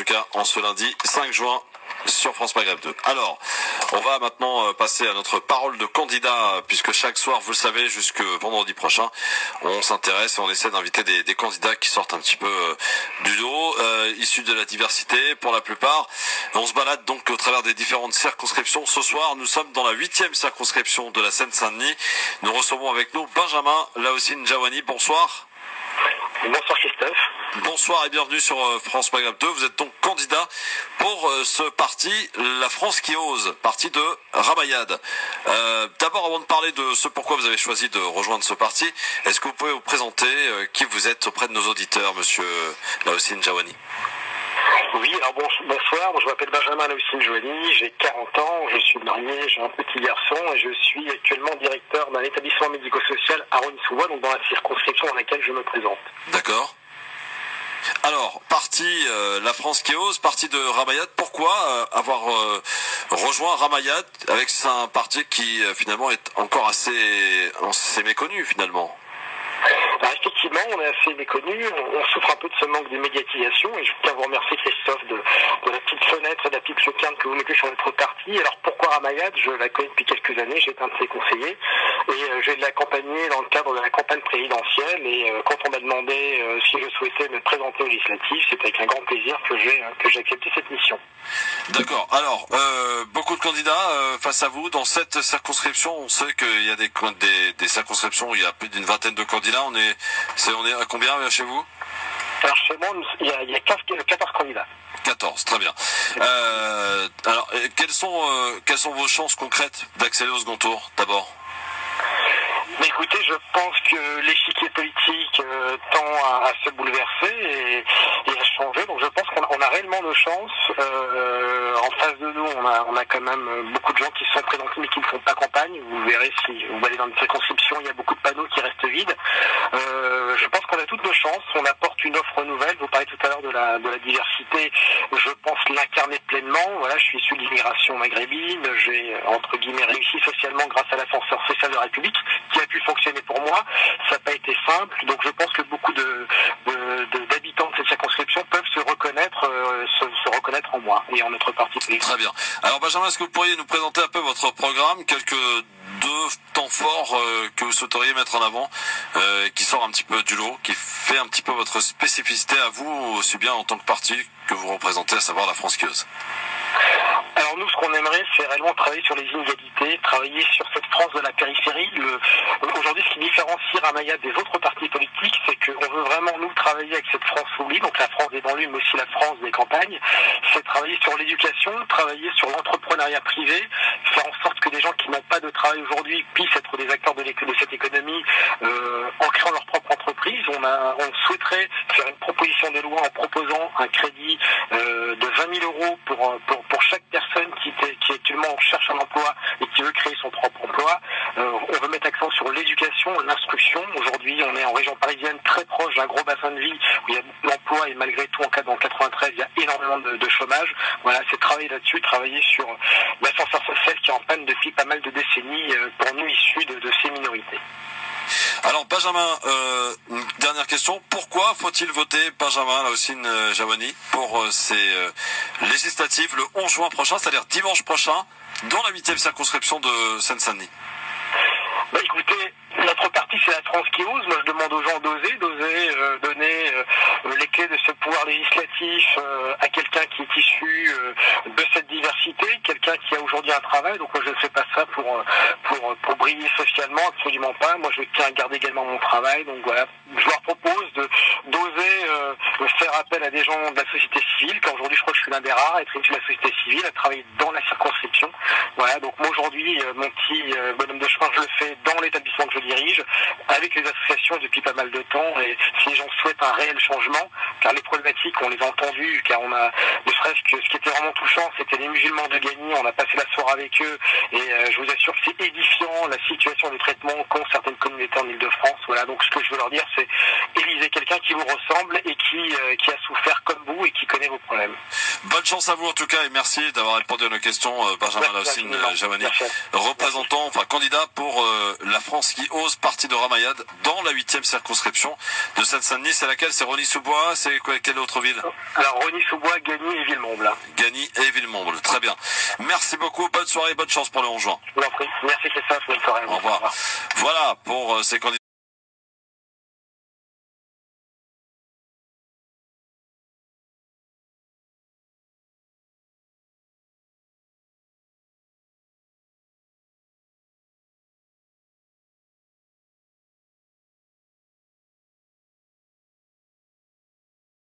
tout cas en ce lundi 5 juin sur France Maghreb 2. Alors, on va maintenant passer à notre parole de candidat, puisque chaque soir, vous le savez, jusque vendredi prochain, on s'intéresse et on essaie d'inviter des candidats qui sortent un petit peu du lot, issus de la diversité pour la plupart. On se balade donc au travers des différentes circonscriptions. Ce soir, nous sommes dans la 8e circonscription de la Seine-Saint-Denis. Nous recevons avec nous Benjamin Laoussine Jawani. Bonsoir. Bonsoir Christophe. Bonsoir et bienvenue sur France Maghreb 2. Vous êtes donc candidat pour ce parti, La France qui ose, parti de Ramayad. D'abord, avant de parler de ce pourquoi vous avez choisi de rejoindre ce parti, est-ce que vous pouvez vous présenter qui vous êtes auprès de nos auditeurs, monsieur Laoussine Jawani? Oui, alors bonsoir, je m'appelle Benjamin Laoussine Jawani, j'ai 40 ans, je suis marié, j'ai un petit garçon et je suis actuellement directeur d'un établissement médico-social à Rony-sous-Bois, donc dans la circonscription dans laquelle je me présente. D'accord. Alors, parti La France qui ose, parti de Ramayad, pourquoi avoir rejoint Ramayad avec un parti qui finalement est encore assez méconnu finalement? Alors effectivement, on est assez méconnu, on souffre un peu de ce manque de médiatisation et je tiens à vous remercier Christophe de la petite fenêtre et de la petite lucarne que vous mettez sur notre parti. Alors pourquoi Ramayad? Je la connais depuis quelques années, j'ai été un de ses conseillers et je vais l'accompagner dans le cadre de la campagne présidentielle et quand on m'a demandé si je souhaitais me présenter aux législatives, c'est avec un grand plaisir que j'ai accepté cette mission. D'accord. Alors, beaucoup de candidats face à vous. Dans cette circonscription, on sait qu'il y a des circonscriptions où il y a plus d'une vingtaine de candidats. On est à combien chez vous? Alors chez moi, il y a 14 candidats. 14, très bien. Alors, quelles sont vos chances concrètes d'accéder au second tour, d'abord? Mais écoutez, je pense que l'échiquier politique tend à se bouleverser et à changer. Donc je pense qu'on a réellement de chance. En face de nous, on a quand même beaucoup de gens qui sont présentés mais qui ne font pas campagne. Vous verrez si vous allez dans une circonscription, il y a beaucoup de panneaux qui restent vides. Je pense qu'on a toutes nos chances. On apporte une offre nouvelle. Vous parlez tout à l'heure de la diversité. Je pense l'incarner pleinement. Voilà, je suis issu de l'immigration maghrébine. J'ai entre guillemets réussi socialement grâce à l'ascenseur social de la République qui a pu fonctionner pour moi. Ça n'a pas été simple. Donc je pense que beaucoup d'habitants de cette circonscription peuvent se reconnaître en moi et en notre parti politique. Très bien. Alors Benjamin, est-ce que vous pourriez nous présenter un peu votre programme, quelques deux temps forts que vous souhaiteriez mettre en avant, qui sort un petit peu du lot, qui fait un petit peu votre spécificité à vous, aussi bien en tant que parti que vous représentez, à savoir la France qui ose? Alors nous, ce qu'on aimerait, c'est réellement travailler sur les inégalités, travailler sur cette France de la périphérie. Aujourd'hui, ce qui différencie Ramayad des autres partis politiques, c'est qu'on veut vraiment, nous, travailler avec cette France oubliée, donc la France des banlieues, mais aussi la France des campagnes. C'est travailler sur l'éducation, travailler sur l'entrepreneuriat privé, faire en sorte que des gens qui n'ont pas de travail aujourd'hui puissent être des acteurs de cette économie en créant leur propre entreprise. On souhaiterait faire une proposition de loi en proposant un crédit de 20 000 euros pour chaque personne qui actuellement cherche un emploi et qui veut créer son propre emploi. On veut mettre accent sur l'éducation, l'instruction. Aujourd'hui, on est en région parisienne, très proche d'un gros bassin de vie où il y a beaucoup d'emplois et malgré tout, dans le 93, il y a énormément de chômage. Voilà, c'est travailler là-dessus, travailler sur l'ascenseur social qui est en panne depuis pas mal de décennies pour nous issus de ces minorités. Alors Benjamin, une dernière question. Pourquoi faut-il voter Benjamin Laoussine Jawani pour ces législatives le 11 juin prochain, c'est-à-dire dimanche prochain, dans la 8e circonscription de Seine-Saint-Denis? Écoutez, notre parti c'est la France qui ose. Moi je demande aux gens d'oser donner les clés de ce pouvoir législatif à quelqu'un qui est issu de cette diversité, quelqu'un qui a aujourd'hui un travail. Donc moi je ne fais pas ça pour briller socialement, absolument pas. Moi je tiens à garder également mon travail. Donc voilà, je leur propose d'oser faire appel à des gens de la société civile, car aujourd'hui je crois que je suis l'un des rares à être issu de la société civile, à travailler dans la circonscription. Voilà, donc moi aujourd'hui mon petit bonhomme de chemin je le fais dans l'établissement que je dirige, avec les associations depuis pas mal de temps, et si les gens souhaitent un réel changement, car les problématiques, on les a entendues, car on a, ne serait-ce que ce qui était vraiment touchant, c'était les musulmans de Gagny, on a passé la soirée avec eux, et je vous assure que c'est édifiant, la situation des traitements qu'ont certaines communautés en Ile-de-France. Voilà, donc ce que je veux leur dire, c'est élisez quelqu'un qui vous ressemble et qui a souffert comme vous et qui connaît vos problèmes. problème. Bonne chance à vous en tout cas et merci d'avoir répondu à nos questions, Benjamin Laussine Jamani, représentant, enfin candidat pour la France qui ose, parti de Ramayad dans la 8e circonscription de Seine-Saint-Denis. C'est laquelle? C'est Rosny-sous-Bois? C'est quelle autre ville? Alors Rosny-sous-Bois, Gagny et Villemomble. Gagny et Villemomble, très bien. Merci beaucoup, bonne soirée, bonne chance pour le 11 juin. Je vous en prie. Merci Christophe, bonne soirée. Au revoir. Voilà pour ces candidats.